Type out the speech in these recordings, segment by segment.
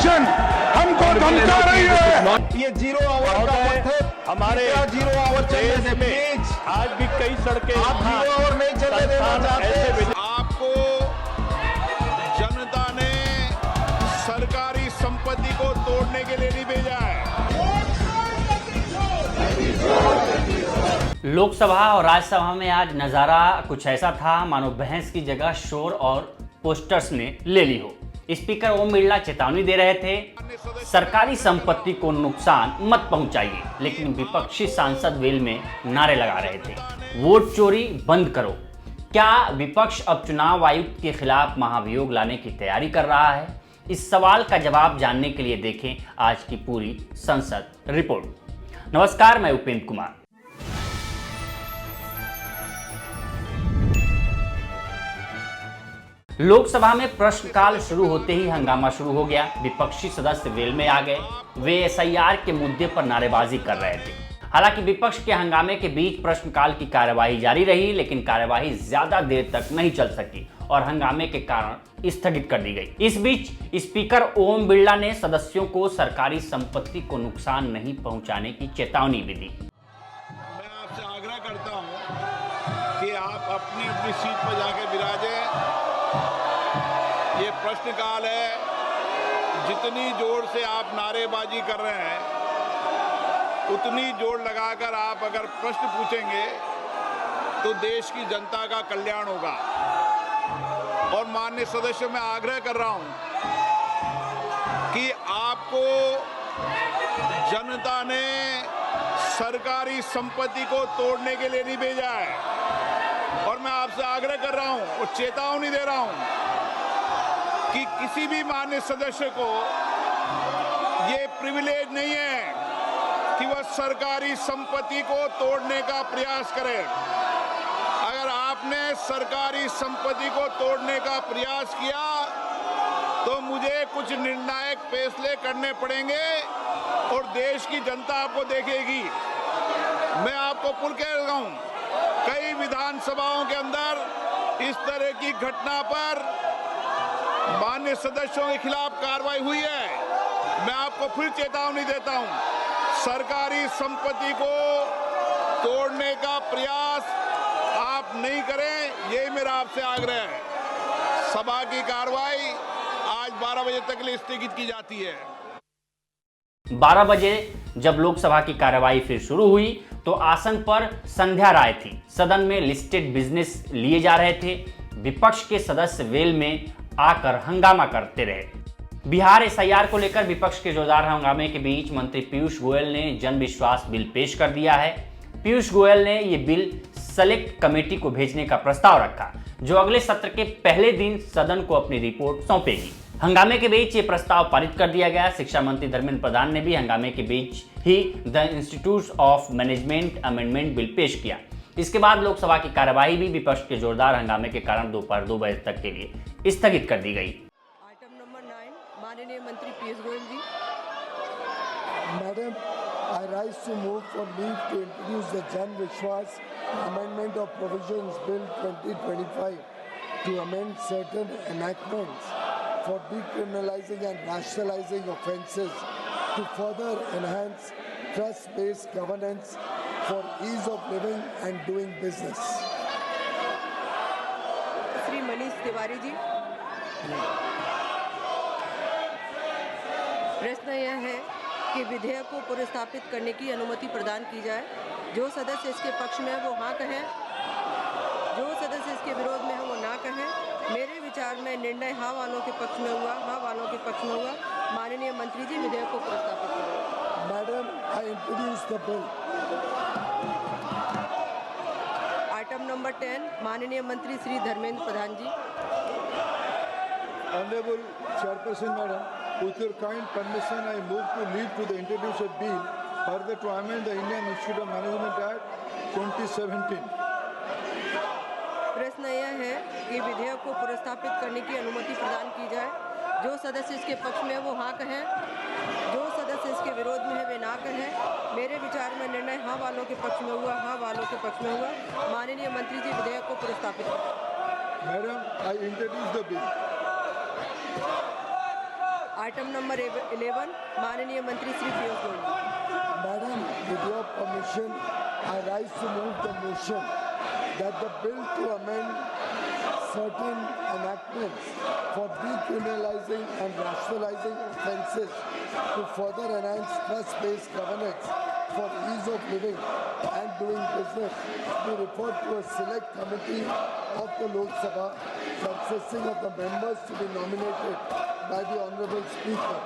Opposition हमको धमका रही है। ये 0 आवर का वक्त है, हमारे 0 आवर चलने देश से में प्लीज आज भी कई सड़कें आप 0 आवर नहीं चलने देना चाहते। आपको जनता ने सरकारी संपत्ति को तोड़ने के लिए नहीं भेजा है। लोकसभा और राज्यसभा में आज नजारा कुछ ऐसा था मानो बहस की जगह शोर और पोस्टर्स ने ले ली हो। स्पीकर ओम बिरला चेतावनी दे रहे थे, सरकारी संपत्ति को नुकसान मत पहुंचाइए, लेकिन विपक्षी सांसद वेल में नारे लगा रहे थे, वोट चोरी बंद करो। क्या विपक्ष अब चुनाव आयुक्त के खिलाफ महाभियोग लाने की तैयारी कर रहा है? इस सवाल का जवाब जानने के लिए देखें आज की पूरी संसद रिपोर्ट। नमस्कार, मैं उपेंद्र कुमार। लोकसभा में प्रश्नकाल शुरू होते ही हंगामा शुरू हो गया। विपक्षी सदस्य वेल में आ गए। वे एसआईआर के मुद्दे पर नारेबाजी कर रहे थे। हालांकि विपक्ष के हंगामे के बीच प्रश्नकाल की कार्यवाही जारी रही, लेकिन कार्यवाही ज्यादा देर तक नहीं चल सकी और हंगामे के कारण स्थगित कर दी गई। इस बीच स्पीकर ओम बिरला ने सदस्यों को सरकारी संपत्ति को नुकसान नहीं पहुंचाने की चेतावनी भी दी। मैं आपसे आग्रह करता हूं कि आप अपनी अपनी सीट पर जाकर विराजें। ये प्रश्नकाल है, जितनी जोर से आप नारेबाजी कर रहे हैं उतनी जोर लगाकर आप अगर प्रश्न पूछेंगे तो देश की जनता का कल्याण होगा। और माननीय सदस्यों में आग्रह कर रहा हूं कि आपको जनता ने सरकारी संपत्ति को तोड़ने के लिए नहीं भेजा है। और मैं आपसे आग्रह कर रहा हूं और चेतावनी दे रहा हूं कि किसी भी माननीय सदस्य को ये प्रिविलेज नहीं है कि वह सरकारी संपत्ति को तोड़ने का प्रयास करे। अगर आपने सरकारी संपत्ति को तोड़ने का प्रयास किया तो मुझे कुछ निर्णायक फैसले करने पड़ेंगे और देश की जनता आपको देखेगी। मैं आपको पुल कह रहा हूं, कई विधानसभाओं के अंदर इस तरह की घटना पर माननीय सदस्यों के खिलाफ कार्रवाई हुई है। मैं आपको फिर चेतावनी देता हूं, सरकारी संपत्ति को तोड़ने का प्रयास आप नहीं करें, ये मेरा आपसे आग्रह है। सभा की कार्रवाई आज 12 बजे तक के लिए स्थगित की जाती है। 12 बजे जब लोकसभा की कार्यवाही फिर शुरू हुई तो आसन पर संध्या राय थी। सदन में लिस्टेड बिजनेस लिए जा रहे थे। विपक्ष के सदस्य वेल में आकर हंगामा करते रहे। बिहार एसआईआर को लेकर विपक्ष के जोरदार हंगामे के बीच मंत्री पीयूष गोयल ने जन विश्वास बिल पेश कर दिया है। पीयूष गोयल ने यह बिल सेलेक्ट कमेटी को भेजने का प्रस्ताव रखा, जो अगले सत्र के पहले दिन सदन को अपनी रिपोर्ट सौंपेगी। हंगामे के बीच ये प्रस्ताव पारित कर दिया गया। शिक्षा मंत्री धर्मेंद्र प्रधान ने भी हंगामे के बीच ही the institute of management amendment bill पेश किया। इसके बाद लोकसभा की कार्यवाही भी विपक्ष के जोरदार हंगामे के कारण दोपहर 2 बजे तक के लिए स्थगित कर दी गई। आइटम नंबर 9, माननीय मंत्री Piyush Goyal ji. Madam, I rise to move for leave to introduce the Jan Vishwas Amendment of Provisions Bill 2025 to amend certain enactments for decriminalizing and rationalizing offences to further enhance trust-based governance for ease of living and doing business. Shri Manish Tiwari ji. प्रश्न यह है कि विधेयक को पुनर्स्थापित करने की अनुमति प्रदान की जाए। जो सदस्य इसके पक्ष में है वो हाँ कहें, जो सदस्य इसके विरोध में है वो ना कहें। मेरे विचार में निर्णय हाँ वालों के पक्ष में हुआ, हाँ वालों के पक्ष में हुआ। माननीय मंत्री जी, विधेयक को पुनर्स्थापित करें। Madam, I introduce the bill. Item number 10, माननीय मंत्री श्री धर्मेंद्र प्रधान जी। Honorable Chairperson, Madam, with your kind permission, I move to leave to the introduce a bill further to amend the Indian Institute of Management Act 2017. प्रश्न यह है कि विधेयक को पुनर्स्थापित करने की अनुमति प्रदान की जाए। जो सदस्य इसके पक्ष में है वो हाँ कहें, जो सदस्य इसके विरोध में है वे ना कहें। मेरे विचार में निर्णय हाँ वालों के पक्ष में हुआ, हाँ वालों के पक्ष में हुआ। माननीय मंत्री जी, विधेयक को पुनर्स्थापित करें। Madam, I introduce the bill. Item number 11 माननीय मंत्री श्री पीयूष गोयल जी। Madam, with your permission, I rise to move the motion that the bill to amend certain enactments for decriminalizing and rationalizing offences to further enhance trust-based governance for ease of living and doing business be referred to a select committee of the Lok Sabha consisting of the members to be nominated by the Honourable Speaker.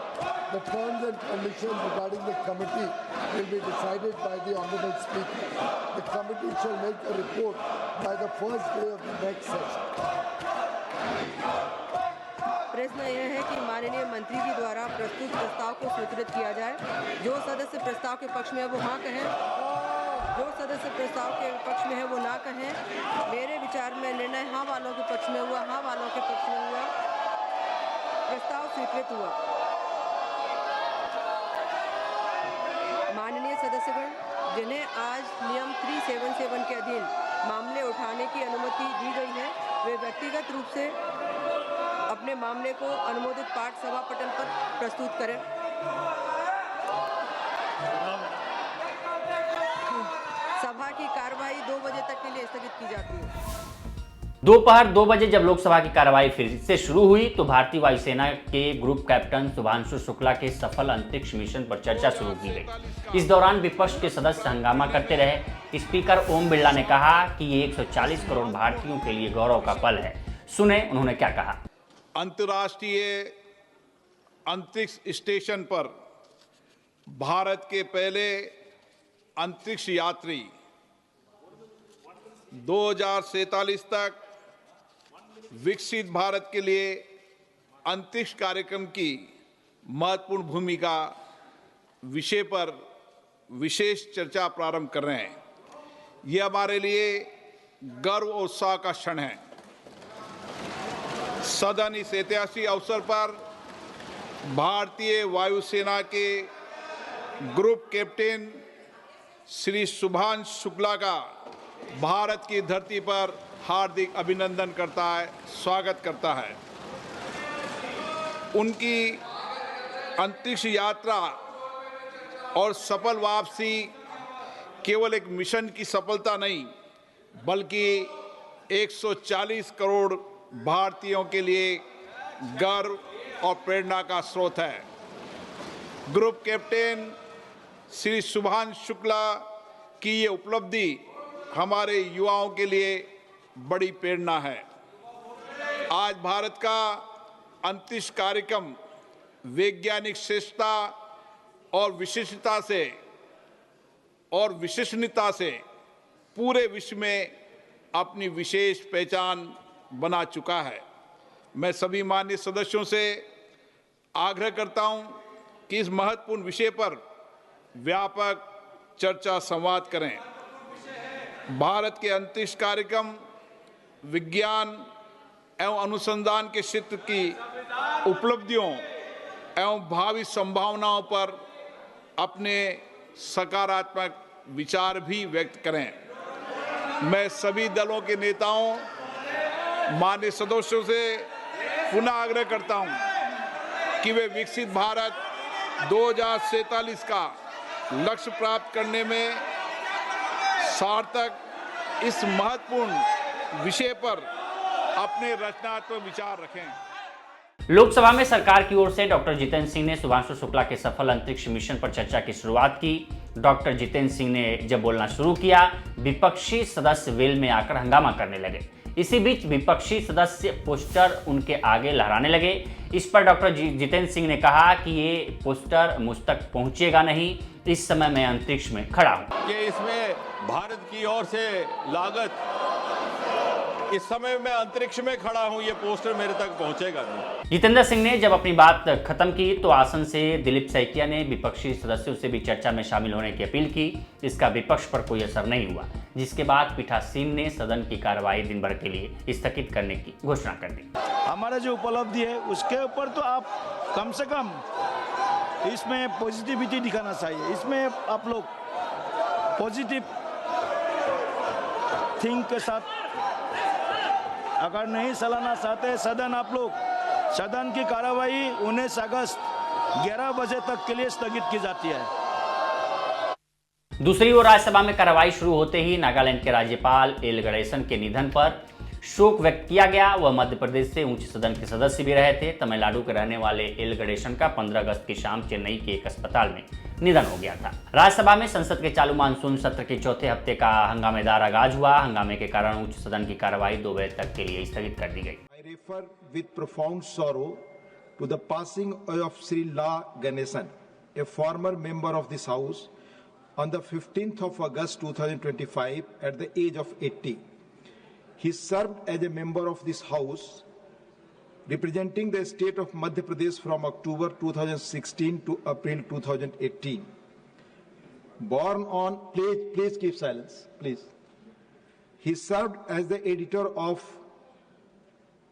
The terms and conditions regarding the committee will be decided by the Honourable Speaker. The committee shall make a report by the first day of the next session. प्रश्न यह है कि माननीय मंत्री जी द्वारा प्रस्तुत प्रस्ताव को स्वीकृत किया जाए। जो सदस्य प्रस्ताव के पक्ष में है वो हाँ कहें, जो सदस्य प्रस्ताव के पक्ष में है वो ना कहें। मेरे विचार में निर्णय हाँ वालों के पक्ष में हुआ, हाँ वालों के पक्ष में हुआ, प्रस्ताव स्वीकृत हुआ। माननीय सदस्यगण, जिन्हें आज नियम 377 के अधीन मामले उठाने की अनुमति दी गई है, वे व्यक्तिगत रूप से अपने मामले को अनुमोदित पाठ सभा पटल पर प्रस्तुत करें। सभा की कार्यवाही 2 बजे तक के लिए स्थगित की जाती है। दोपहर 2 बजे जब लोकसभा की कार्यवाही फिर से शुरू हुई तो भारतीय वायुसेना के ग्रुप कैप्टन शुभांशु शुक्ला के सफल अंतरिक्ष मिशन पर चर्चा शुरू की गई। इस दौरान विपक्ष के सदस्य हंगामा करते रहे। स्पीकर ओम बिरला ने कहा कि ये 140 करोड़ भारतीयों के लिए गौरव का पल है। सुने उन्होंने क्या कहा। अंतर्राष्ट्रीय अंतरिक्ष स्टेशन पर भारत के पहले अंतरिक्ष यात्री 2047 तक विकसित भारत के लिए अंतरिक्ष कार्यक्रम की महत्वपूर्ण भूमिका विषय पर विशेष चर्चा प्रारंभ कर रहे हैं। यह हमारे लिए गर्व और उत्साह का क्षण है। सदन इस ऐतिहासिक अवसर पर भारतीय वायुसेना के ग्रुप कैप्टन श्री शुभांशु शुक्ला का भारत की धरती पर हार्दिक अभिनंदन करता है, स्वागत करता है। उनकी अंतरिक्ष यात्रा और सफल वापसी केवल एक मिशन की सफलता नहीं, बल्कि 140 करोड़ भारतीयों के लिए गर्व और प्रेरणा का स्रोत है। ग्रुप कैप्टन श्री शुभांशु शुक्ला की ये उपलब्धि हमारे युवाओं के लिए बड़ी प्रेरणा है। आज भारत का अंतरिक्ष कार्यक्रम वैज्ञानिक श्रेष्ठता और विशिष्टता से पूरे विश्व में अपनी विशेष पहचान बना चुका है। मैं सभी माननीय सदस्यों से आग्रह करता हूं कि इस महत्वपूर्ण विषय पर व्यापक चर्चा संवाद करें। भारत के अंतरिक्ष कार्यक्रम विज्ञान एवं अनुसंधान के क्षेत्र की उपलब्धियों एवं भावी संभावनाओं पर अपने सकारात्मक विचार भी व्यक्त करें। मैं सभी दलों के नेताओं, माननीय सदस्यों से पुनः आग्रह करता हूं कि वे विकसित भारत 2047 का लक्ष्य प्राप्त करने में सार्थक इस महत्वपूर्ण विषय पर अपने रचनात्मक विचार रखें। लोकसभा में सरकार की ओर से डॉक्टर जितेंद्र सिंह ने शुभांशु शुक्ला के सफल अंतरिक्ष मिशन पर चर्चा की शुरुआत की। डॉक्टर जितेंद्र सिंह ने जब बोलना शुरू किया, विपक्षी सदस्य वेल में आकर हंगामा करने लगे। इसी बीच विपक्षी सदस्य पोस्टर उनके आगे लहराने लगे। इस पर डॉक्टर जितेंद्र सिंह ने कहा कि ये पोस्टर मुझ तक पहुंचेगा नहीं, इस समय मैं अंतरिक्ष में खड़ा हूं। कि इसमें भारत की ओर से लागत, इस समय मैं अंतरिक्ष में खड़ा हूं, ये पोस्टर मेरे तक पहुंचेगा नहीं। जितेंद्र सिंह ने जब अपनी बात खत्म की तो आसन से दिलीप सैकिया ने विपक्षी सदस्यों से भी चर्चा में शामिल होने की अपील की। इसका विपक्ष पर कोई असर नहीं हुआ, जिसके बाद पीठासीन ने सदन की कार्यवाही दिन भर के लिए स्थगित करने की घोषणा कर दी। हमारा जो उपलब्धि है उसके ऊपर तो आप कम से कम इसमें पॉजिटिविटी दिखाना चाहिए। इसमें आप लोग पॉजिटिव थिंक के साथ अगर नहीं चलाना चाहते सदन, आप लोग सदन की कार्यवाही 19 अगस्त 11 बजे तक के लिए स्थगित की जाती है। दूसरी ओर राज्यसभा में कार्रवाई शुरू होते ही नागालैंड के राज्यपाल एल गणेशन के निधन पर शोक व्यक्त किया गया। वह मध्य प्रदेश से उच्च सदन के सदस्य भी रहे थे। तमिलनाडु के रहने वाले एल गणेशन का 15 अगस्त की शाम चेन्नई के एक अस्पताल में निधन हो गया था। राज्यसभा में संसद के चालू मानसून सत्र के चौथे हफ्ते का हंगामेदार आगाज हुआ। हंगामे के कारण उच्च सदन की कार्रवाई 2 बजे तक के लिए स्थगित कर दी गई। I refer with profound sorrow to the passing of Sri La Ganesan, a former member of this House, on the 15th of August 2025 at the age of 80. He served as a member of this House, representing the state of Madhya Pradesh from October 2016 to April 2018. Born on, please keep silence, please. He served as the editor of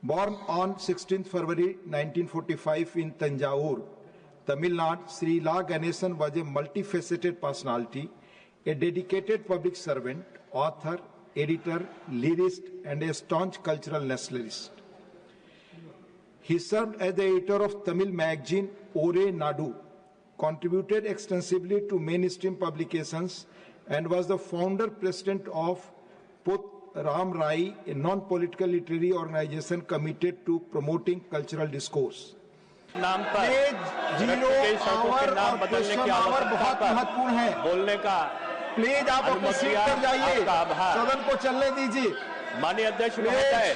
Born on 16th February 1945 in Tanjore, Tamil Nadu, Sri La Ganesan was a multifaceted personality, a dedicated public servant, author, editor, lyricist, and a staunch cultural nationalist. He served as the editor of Tamil magazine Ore Nadu, contributed extensively to mainstream publications, and was the founder president of Put Ram Rai, a non-political literary organization committed to promoting cultural discourse. नाम पर zero hour और question our बहुत महत्वपूर्ण है। बोलने का please आप अपनी सीट पर जाइए, सदन को चलने दीजिए। माननीय अध्यक्ष महोदय,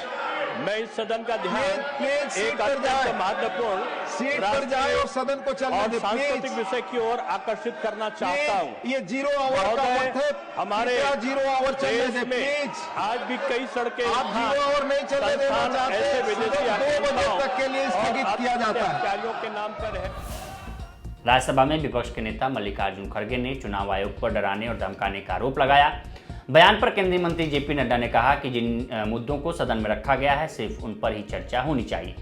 मैं इस सदन का ध्यान एक अत्यंत महत्वपूर्ण सीट पर जाए और सदन को चलने और दे। सांस्कृतिक विषय की ओर आकर्षित करना चाहता हूँ। ये जीरो आवर का अर्थ है हमारे जीरो आवर चलने दे। देश में प्लीज आज भी कई सड़कें आप जीरो आवर नहीं चलने देना चाहते, ऐसे विदेशी 2 बजे तक के लिए स्थगित किया जाता है। अधिकारियों के नाम पर है। राज्यसभा में विपक्ष के नेता मल्लिकार्जुन खड़गे ने चुनाव आयोग पर डराने और धमकाने का आरोप लगाया। बयान पर केंद्रीय मंत्री जेपी नड्डा ने कहा कि जिन मुद्दों को सदन में रखा गया है सिर्फ उन पर ही चर्चा होनी चाहिए।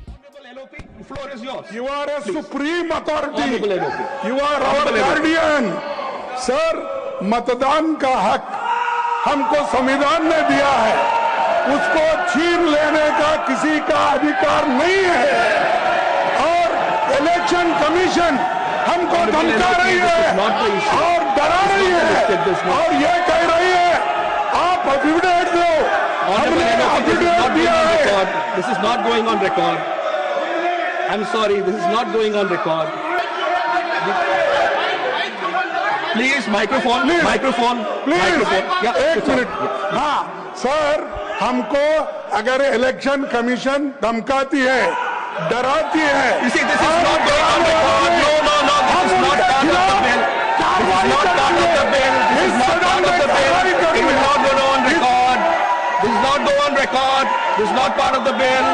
You are a supreme authority. You are our guardian. Sir, मतदान का हक हमको संविधान ने दिया है, उसको छीन लेने का किसी का अधिकार नहीं है। और इलेक्शन कमीशन हमको धमका रही है और डरा रही है और ये कह रही है आप एफिडेविट दो। हमने एफिडेविट दिया है। This is not going on record. I'm sorry, this is not going on record. Please, microphone, Please. microphone, Please. microphone. Yeah, एक मिनट। हाँ सर, हमको अगर इलेक्शन कमीशन धमकाती है, डराती है। You see, this is not going on record. No, no, no. This is not part of the bill. This is not part of the bill. This is not part of the bill. It will not go on record. This is not go on record. This is not part of the bill.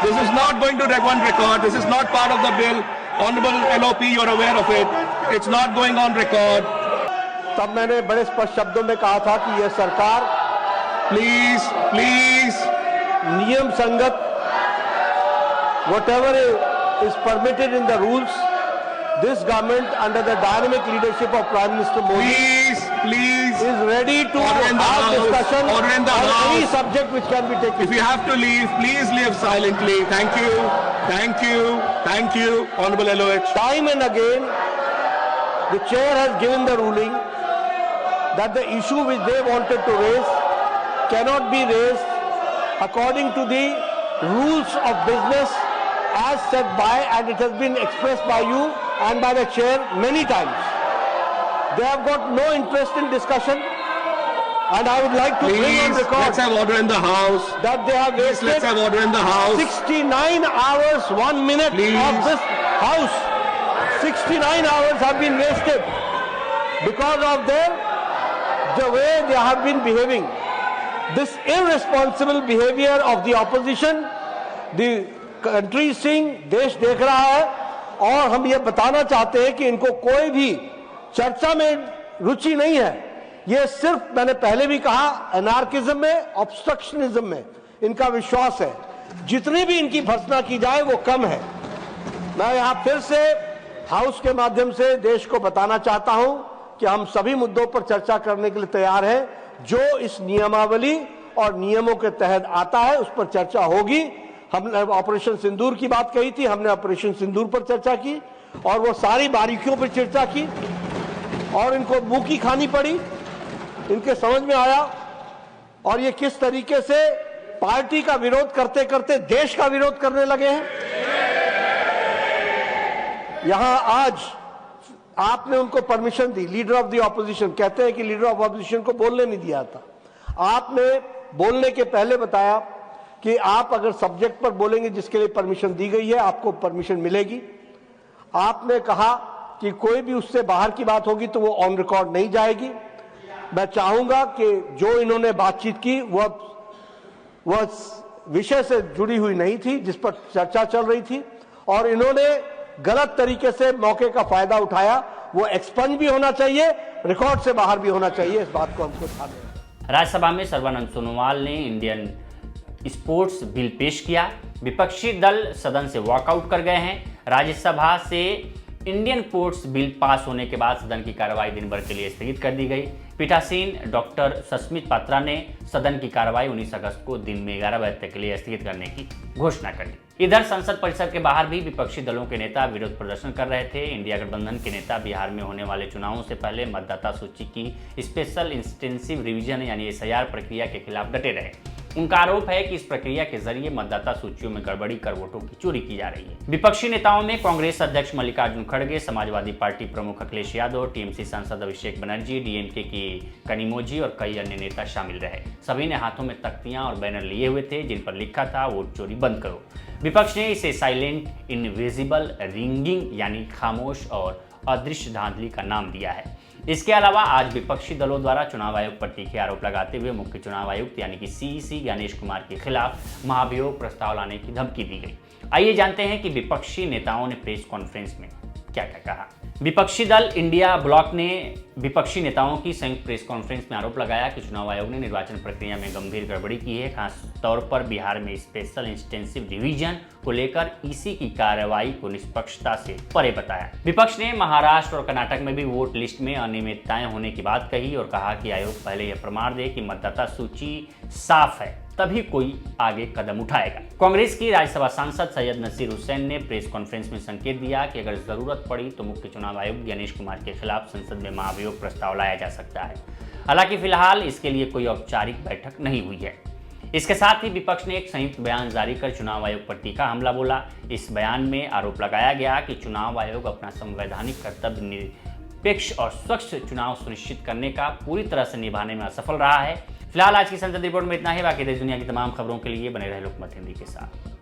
This is not going to go on record. This is not part of the bill. Honorable LOP, you're aware of it. It's not going on record. तब मैंने बड़े स्पष्ट शब्दों में कहा था कि यह सरकार Please, please. नियम संगत whatever is permitted in the rules, this government under the dynamic leadership of Prime Minister Modi Please. is ready to Order in the have House. discussion Order in the on any House. subject which can be taken. If you have to leave, please leave silently. Thank you. Thank you. Thank you, Honorable LOH. Time and again, the chair has given the ruling that the issue which they wanted to raise cannot be raised according to the rules of business as set by, and it has been expressed by you and by the chair many times. They have got no interest in discussion, and I would like to bring on Please, record let's have order in the House. that they have Please, let's have wasted order in the House. 69 hours, 1 minute Please. of this House. 69 hours have been wasted because of the way they have been behaving. This irresponsible behavior of the opposition, the country is seeing, देश देख रहा है, और हम ये बताना चाहते हैं कि इनको कोई भी चर्चा में रुचि नहीं है। ये सिर्फ, मैंने पहले भी कहा, एनार्किज्म में, ऑब्स्ट्रक्शनिज्म में इनका विश्वास है। जितनी भी इनकी भर्त्सना की जाए वो कम है। मैं यहाँ फिर से हाउस के माध्यम से देश को बताना चाहता हूं कि हम सभी मुद्दों पर चर्चा करने के लिए तैयार हैं। जो इस नियमावली और नियमों के तहत आता है उस पर चर्चा होगी। हमने ऑपरेशन सिंदूर की बात कही थी, हमने ऑपरेशन सिंदूर पर चर्चा की, और वो सारी बारीकियों पर चर्चा की और इनको मुंह की खानी पड़ी, इनके समझ में आया और ये किस तरीके से पार्टी का विरोध करते करते देश का विरोध करने लगे हैं। यहां आज आपने उनको permission the, leader of the opposition, कहते हैं कि लीडर ऑफ ऑपोजिशन को बोलने नहीं दिया था। आपने बोलने के पहले बताया कि आप अगर सब्जेक्ट पर बोलेंगे जिसके लिए परमिशन दी गई है आपको परमिशन मिलेगी। आपने कहा कि कोई भी उससे बाहर की बात होगी तो वो ऑन रिकॉर्ड नहीं जाएगी। मैं चाहूंगा कि जो इन्होंने बातचीत की वह विषय से जुड़ी हुई नहीं थी जिस पर चर्चा चल रही थी और इन्होंने गलत तरीके से मौके का फायदा उठाया। वो एक्सपंज भी होना चाहिए, रिकॉर्ड से बाहर भी होना चाहिए, इस बात को हमको ध्यान देना। राज्यसभा में सर्बानंद सोनोवाल ने इंडियन स्पोर्ट्स बिल पेश किया। विपक्षी दल सदन से वॉकआउट कर गए हैं। राज्यसभा से इंडियन स्पोर्ट्स बिल पास होने के बाद सदन की कार्रवाई दिन भर के लिए स्थगित कर दी गई। पीठासीन डॉक्टर सस्मित पात्रा ने सदन की कार्रवाई 19 अगस्त को दिन में 11 बजे तक के लिए स्थगित करने की घोषणा कर दी। इधर संसद परिसर के बाहर भी विपक्षी दलों के नेता विरोध प्रदर्शन कर रहे थे। इंडिया गठबंधन के नेता बिहार में होने वाले चुनावों से पहले मतदाता सूची की स्पेशल इंटेंसिव रिवीजन यानी SIR प्रक्रिया के खिलाफ डटे रहे। उनका आरोप है कि इस प्रक्रिया के जरिए मतदाता सूचियों में गड़बड़ी कर वोटों की चोरी की जा रही है। विपक्षी नेताओं में कांग्रेस अध्यक्ष मल्लिकार्जुन खड़गे, समाजवादी पार्टी प्रमुख अखिलेश यादव, TMC सांसद अभिषेक बनर्जी, DMK की कनिमोझी और कई अन्य नेता शामिल रहे। सभी ने हाथों में तख्तियां और बैनर लिए हुए थे जिन पर लिखा था वोट चोरी बंद करो। विपक्ष ने इसे साइलेंट इनविजिबल रिंगिंग यानी खामोश और अदृश्य धांधली का नाम दिया है। इसके अलावा आज विपक्षी दलों द्वारा चुनाव आयोग पर तीखे आरोप लगाते हुए मुख्य चुनाव आयुक्त यानी कि CEC गणेश कुमार के खिलाफ महाभियोग प्रस्ताव लाने की धमकी दी गई। आइए जानते हैं कि विपक्षी नेताओं ने प्रेस कॉन्फ्रेंस में क्या क्या कहा। विपक्षी दल इंडिया ब्लॉक ने विपक्षी नेताओं की संयुक्त प्रेस कॉन्फ्रेंस में आरोप लगाया कि चुनाव आयोग ने निर्वाचन प्रक्रिया में गंभीर गड़बड़ी की है। खास तौर पर बिहार में स्पेशल इंटेंसिव डिवीजन को लेकर EC की कार्रवाई को निष्पक्षता से परे बताया। विपक्ष ने महाराष्ट्र और कर्नाटक में भी वोट लिस्ट में अनियमितताएं होने की बात कही और कहा कि आयोग पहले यह प्रमाण दे कि मतदाता सूची साफ है तभी कोई आगे कदम उठाएगा। कांग्रेस की राज्यसभा सांसद सैयद नसीर हुसैन ने प्रेस कॉन्फ्रेंस में संकेत दिया कि अगर जरूरत पड़ी तो मुख्य चुनाव आयुक्त गणेश कुमार के खिलाफ संसद में महाभियोग प्रस्ताव लाया जा सकता है। हालांकि फिलहाल इसके लिए कोई औपचारिक बैठक नहीं हुई है। इसके साथ ही विपक्ष ने एक संयुक्त बयान जारी कर चुनाव आयोग पर तीखा हमला बोला। इस बयान में आरोप लगाया गया कि चुनाव आयोग अपना संवैधानिक कर्तव्य निरपेक्ष और स्वच्छ चुनाव सुनिश्चित करने का पूरी तरह से निभाने में असफल रहा है। फिलहाल आज की संसद रिपोर्ट में इतना ही। बाकी देश दुनिया की तमाम खबरों के लिए बने रहे लोकमत हिंदी के साथ।